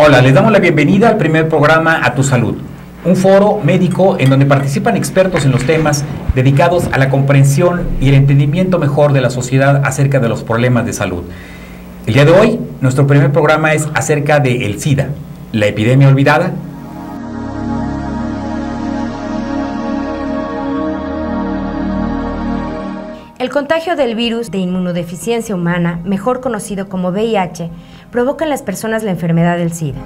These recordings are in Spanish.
Hola, les damos la bienvenida al primer programa A Tu Salud, un foro médico en donde participan expertos en los temas dedicados a la comprensión y el entendimiento mejor de la sociedad acerca de los problemas de salud. El día de hoy, nuestro primer programa es acerca de el SIDA, la epidemia olvidada. El contagio del virus de inmunodeficiencia humana, mejor conocido como VIH, provoca en las personas la enfermedad del SIDA.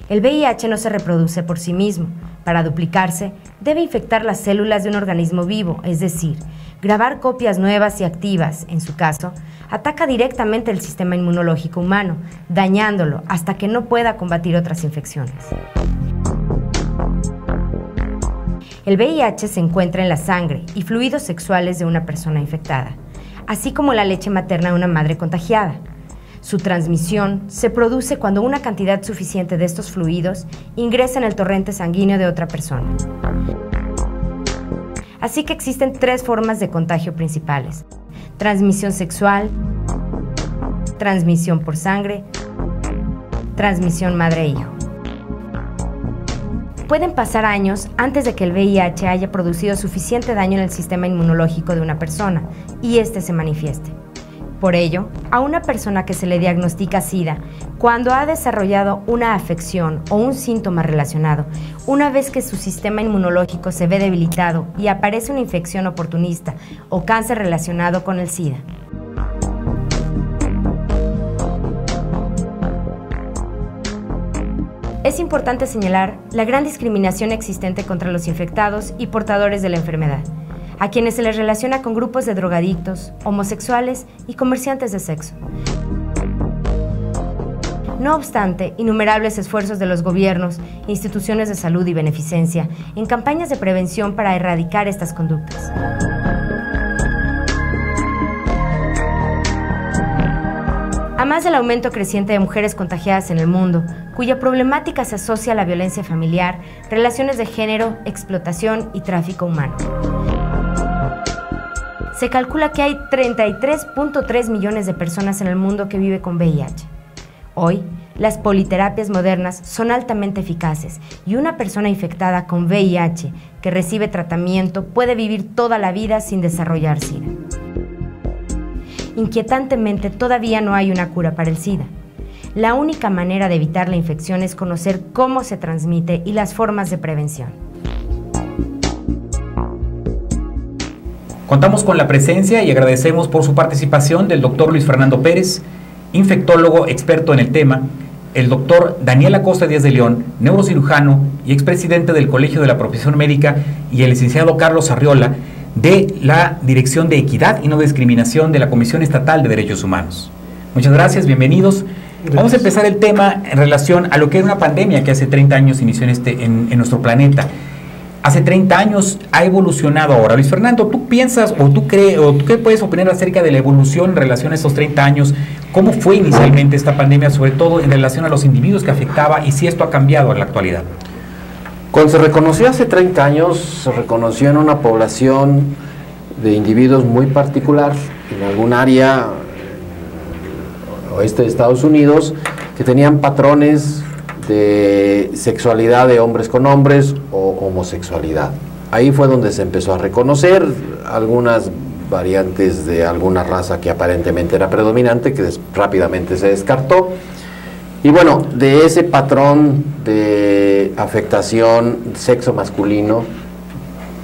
El VIH no se reproduce por sí mismo. Para duplicarse, debe infectar las células de un organismo vivo, es decir, grabar copias nuevas y activas. En su caso, ataca directamente el sistema inmunológico humano, dañándolo hasta que no pueda combatir otras infecciones. El VIH se encuentra en la sangre y fluidos sexuales de una persona infectada, así como la leche materna de una madre contagiada. Su transmisión se produce cuando una cantidad suficiente de estos fluidos ingresa en el torrente sanguíneo de otra persona. Así que existen tres formas de contagio principales: transmisión sexual, transmisión por sangre, transmisión madre-hijo. Pueden pasar años antes de que el VIH haya producido suficiente daño en el sistema inmunológico de una persona y éste se manifieste. Por ello, a una persona que se le diagnostica SIDA, cuando ha desarrollado una afección o un síntoma relacionado, una vez que su sistema inmunológico se ve debilitado y aparece una infección oportunista o cáncer relacionado con el SIDA. Es importante señalar la gran discriminación existente contra los infectados y portadores de la enfermedad, a quienes se les relaciona con grupos de drogadictos, homosexuales y comerciantes de sexo. No obstante, innumerables esfuerzos de los gobiernos, instituciones de salud y beneficencia en campañas de prevención para erradicar estas conductas. A más del aumento creciente de mujeres contagiadas en el mundo, cuya problemática se asocia a la violencia familiar, relaciones de género, explotación y tráfico humano. Se calcula que hay 33.3 millones de personas en el mundo que viven con VIH. Hoy, las politerapias modernas son altamente eficaces y una persona infectada con VIH que recibe tratamiento puede vivir toda la vida sin desarrollar SIDA. Inquietantemente, todavía no hay una cura para el SIDA. La única manera de evitar la infección es conocer cómo se transmite y las formas de prevención. Contamos con la presencia y agradecemos por su participación del doctor Luis Fernando Pérez, infectólogo experto en el tema, el doctor Daniel Acosta Díaz de León, neurocirujano y expresidente del Colegio de la Profesión Médica, y el licenciado Carlos Arriola, de la Dirección de Equidad y No Discriminación de la Comisión Estatal de Derechos Humanos. Muchas gracias, bienvenidos. Gracias. Vamos a empezar el tema en relación a lo que era una pandemia que hace 30 años inició en nuestro planeta. Hace 30 años ha evolucionado ahora. Luis Fernando, ¿tú piensas o tú crees o tú qué puedes opinar acerca de la evolución en relación a estos 30 años? ¿Cómo fue inicialmente esta pandemia, sobre todo en relación a los individuos que afectaba, y si esto ha cambiado en la actualidad? Cuando se reconoció hace 30 años, se reconoció en una población de individuos muy particular, en algún área oeste de Estados Unidos, que tenían patrones de sexualidad de hombres con hombres o homosexualidad. Ahí fue donde se empezó a reconocer algunas variantes de alguna raza que aparentemente era predominante, que rápidamente se descartó. Y bueno, de ese patrón de afectación sexo masculino,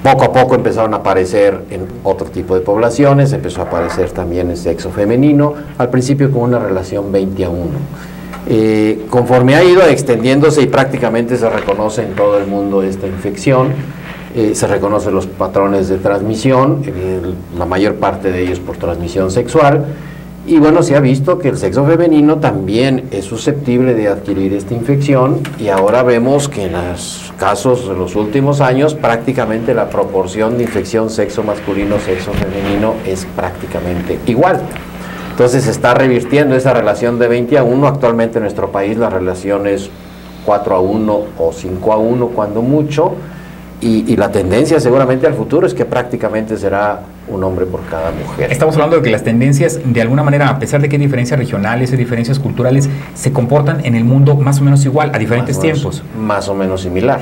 poco a poco empezaron a aparecer en otro tipo de poblaciones, empezó a aparecer también en sexo femenino, al principio con una relación 20-1. Conforme ha ido extendiéndose y prácticamente se reconoce en todo el mundo esta infección, se reconocen los patrones de transmisión, la mayor parte de ellos por transmisión sexual. Y bueno, se ha visto que el sexo femenino también es susceptible de adquirir esta infección, y ahora vemos que en los casos de los últimos años prácticamente la proporción de infección sexo masculino, sexo femenino es prácticamente igual. Entonces se está revirtiendo esa relación de 20-1, actualmente en nuestro país la relación es 4-1 o 5-1 cuando mucho, y la tendencia seguramente al futuro es que prácticamente será un hombre por cada mujer. Estamos hablando de que las tendencias, de alguna manera, a pesar de que hay diferencias regionales y diferencias culturales, se comportan en el mundo más o menos igual, a diferentes tiempos. Más o menos similar.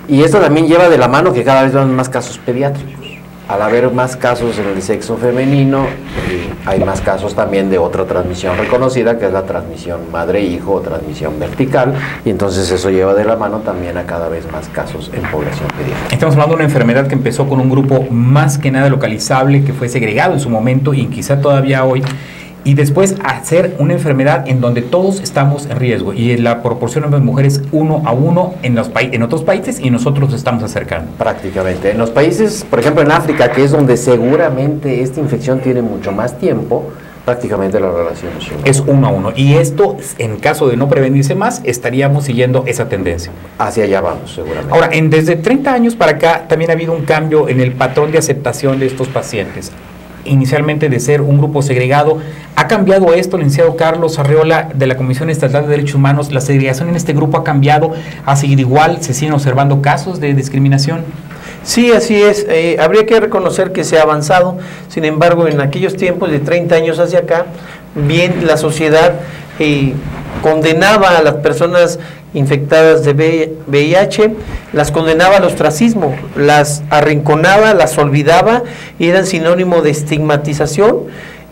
Y esto también lleva de la mano que cada vez van más casos pediátricos. Al haber más casos en el sexo femenino, hay más casos también de otra transmisión reconocida, que es la transmisión madre-hijo o transmisión vertical, y entonces eso lleva de la mano también a cada vez más casos en población pediátrica. Estamos hablando de una enfermedad que empezó con un grupo más que nada localizable, que fue segregado en su momento y quizá todavía hoy, y después hacer una enfermedad en donde todos estamos en riesgo, y la proporción de mujeres 1 a 1 en otros países, y nosotros nos estamos acercando. Prácticamente. En los países, por ejemplo en África, que es donde seguramente esta infección tiene mucho más tiempo, prácticamente la relación es 1 a 1. Y esto, en caso de no prevenirse más, estaríamos siguiendo esa tendencia. Hacia allá vamos, seguramente. Ahora, desde 30 años para acá, también ha habido un cambio en el patrón de aceptación de estos pacientes. Inicialmente de ser un grupo segregado, ¿ha cambiado esto, licenciado Carlos Arreola, de la Comisión Estatal de Derechos Humanos? ¿La segregación en este grupo ha cambiado? ¿Ha seguido igual? ¿Se siguen observando casos de discriminación? Sí, así es. Habría que reconocer que se ha avanzado. Sin embargo, en aquellos tiempos de 30 años hacia acá, bien la sociedad condenaba a las personas infectadas de VIH, las condenaba al ostracismo, las arrinconaba, las olvidaba y eran sinónimo de estigmatización,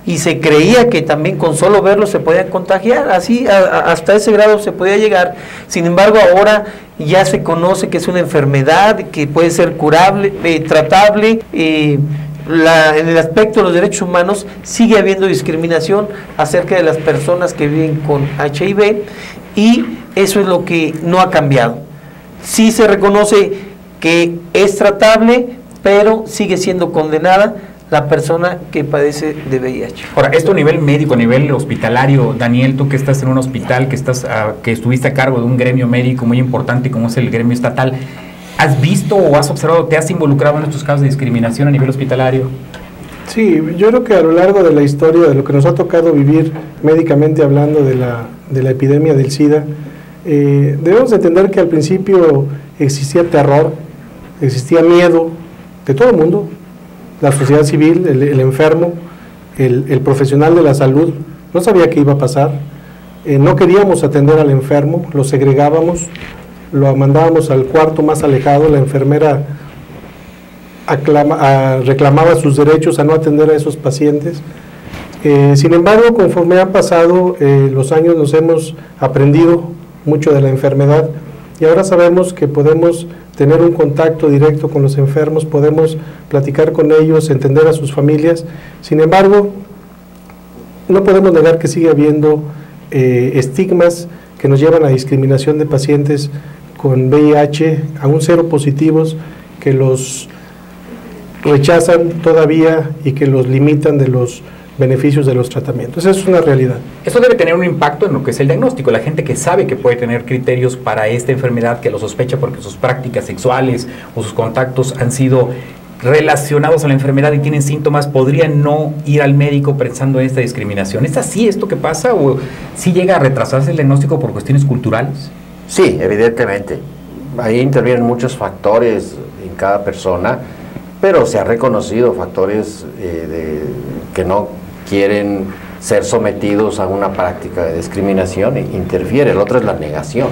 y se creía que también con solo verlos se podían contagiar, así hasta ese grado se podía llegar. Sin embargo, ahora ya se conoce que es una enfermedad que puede ser curable, tratable. En el aspecto de los derechos humanos sigue habiendo discriminación acerca de las personas que viven con HIV, y eso es lo que no ha cambiado. Sí se reconoce que es tratable, pero sigue siendo condenada la persona que padece de VIH. Ahora, esto a nivel médico, a nivel hospitalario, Daniel, tú que estás en un hospital, que estuviste a cargo de un gremio médico muy importante como es el gremio estatal, ¿has visto o has observado, te has involucrado en estos casos de discriminación a nivel hospitalario? Sí, yo creo que a lo largo de la historia, de lo que nos ha tocado vivir médicamente hablando de la epidemia del SIDA, debemos entender que al principio existía terror, existía miedo de todo el mundo, la sociedad civil, el enfermo, el profesional de la salud, no sabía qué iba a pasar, no queríamos atender al enfermo, lo segregábamos, lo mandábamos al cuarto más alejado, la enfermera reclamaba sus derechos a no atender a esos pacientes. Sin embargo, conforme han pasado los años, nos hemos aprendido mucho de la enfermedad y ahora sabemos que podemos tener un contacto directo con los enfermos, podemos platicar con ellos, entender a sus familias. Sin embargo, no podemos negar que sigue habiendo estigmas que nos llevan a discriminación de pacientes con VIH, aún cero positivos, que los rechazan todavía y que los limitan de los beneficios de los tratamientos. Esa es una realidad. Eso debe tener un impacto en lo que es el diagnóstico. La gente que sabe que puede tener criterios para esta enfermedad, que lo sospecha porque sus prácticas sexuales o sus contactos han sido relacionados a la enfermedad y tienen síntomas, podrían no ir al médico pensando en esta discriminación. ¿Es así esto que pasa o sí llega a retrasarse el diagnóstico por cuestiones culturales? Sí, evidentemente. Ahí intervienen muchos factores en cada persona, pero se han reconocido factores que no quieren ser sometidos a una práctica de discriminación e interfiere. El otro es la negación.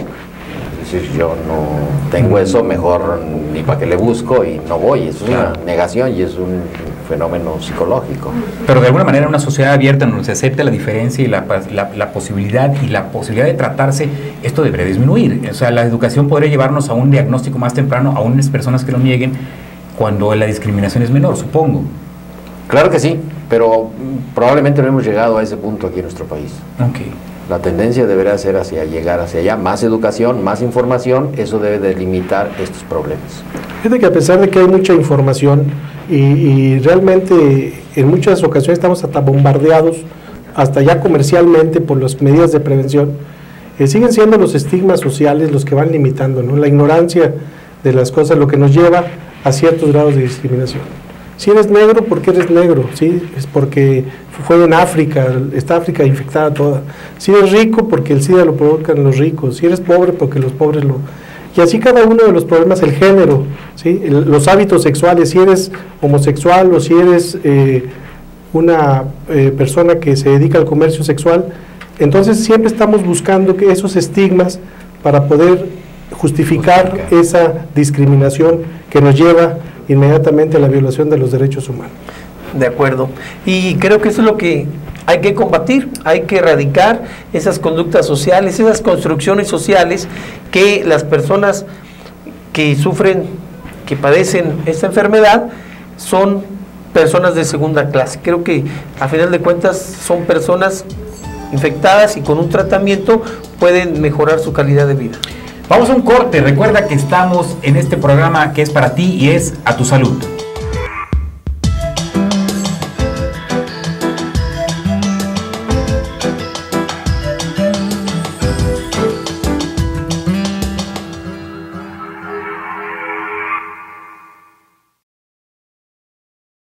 Es decir, yo no tengo eso, mejor ni para qué le busco y no voy. Es una negación y es un fenómeno psicológico. Pero de alguna manera una sociedad abierta en donde se acepta la diferencia y la posibilidad de tratarse, esto debería disminuir. O sea, la educación podría llevarnos a un diagnóstico más temprano, a unas personas que lo nieguen, cuando la discriminación es menor, supongo. Claro que sí, pero probablemente no hemos llegado a ese punto aquí en nuestro país. Okay. La tendencia debería ser llegar hacia allá, más educación, más información, eso debe delimitar estos problemas. Fíjate que a pesar de que hay mucha información y realmente en muchas ocasiones estamos hasta bombardeados, hasta ya comercialmente por las medidas de prevención, siguen siendo los estigmas sociales los que van limitando, ¿no? La ignorancia de las cosas, lo que nos lleva a ciertos grados de discriminación. Si eres negro, ¿por qué eres negro? ¿Sí? Es porque fue en África, está África infectada toda. Si eres rico, porque el SIDA lo provocan los ricos. Si eres pobre, porque los pobres lo... Y así cada uno de los problemas, el género, ¿sí? Los hábitos sexuales, si eres homosexual o si eres una persona que se dedica al comercio sexual, entonces siempre estamos buscando que esos estigmas para poder justificar esa discriminación que nos lleva inmediatamente a la violación de los derechos humanos. De acuerdo. Y creo que eso es lo que hay que combatir, hay que erradicar esas conductas sociales, esas construcciones sociales que las personas que sufren, que padecen esta enfermedad, son personas de segunda clase. Creo que a final de cuentas son personas infectadas y con un tratamiento pueden mejorar su calidad de vida. Vamos a un corte. Recuerda que estamos en este programa que es para ti y es A Tu Salud.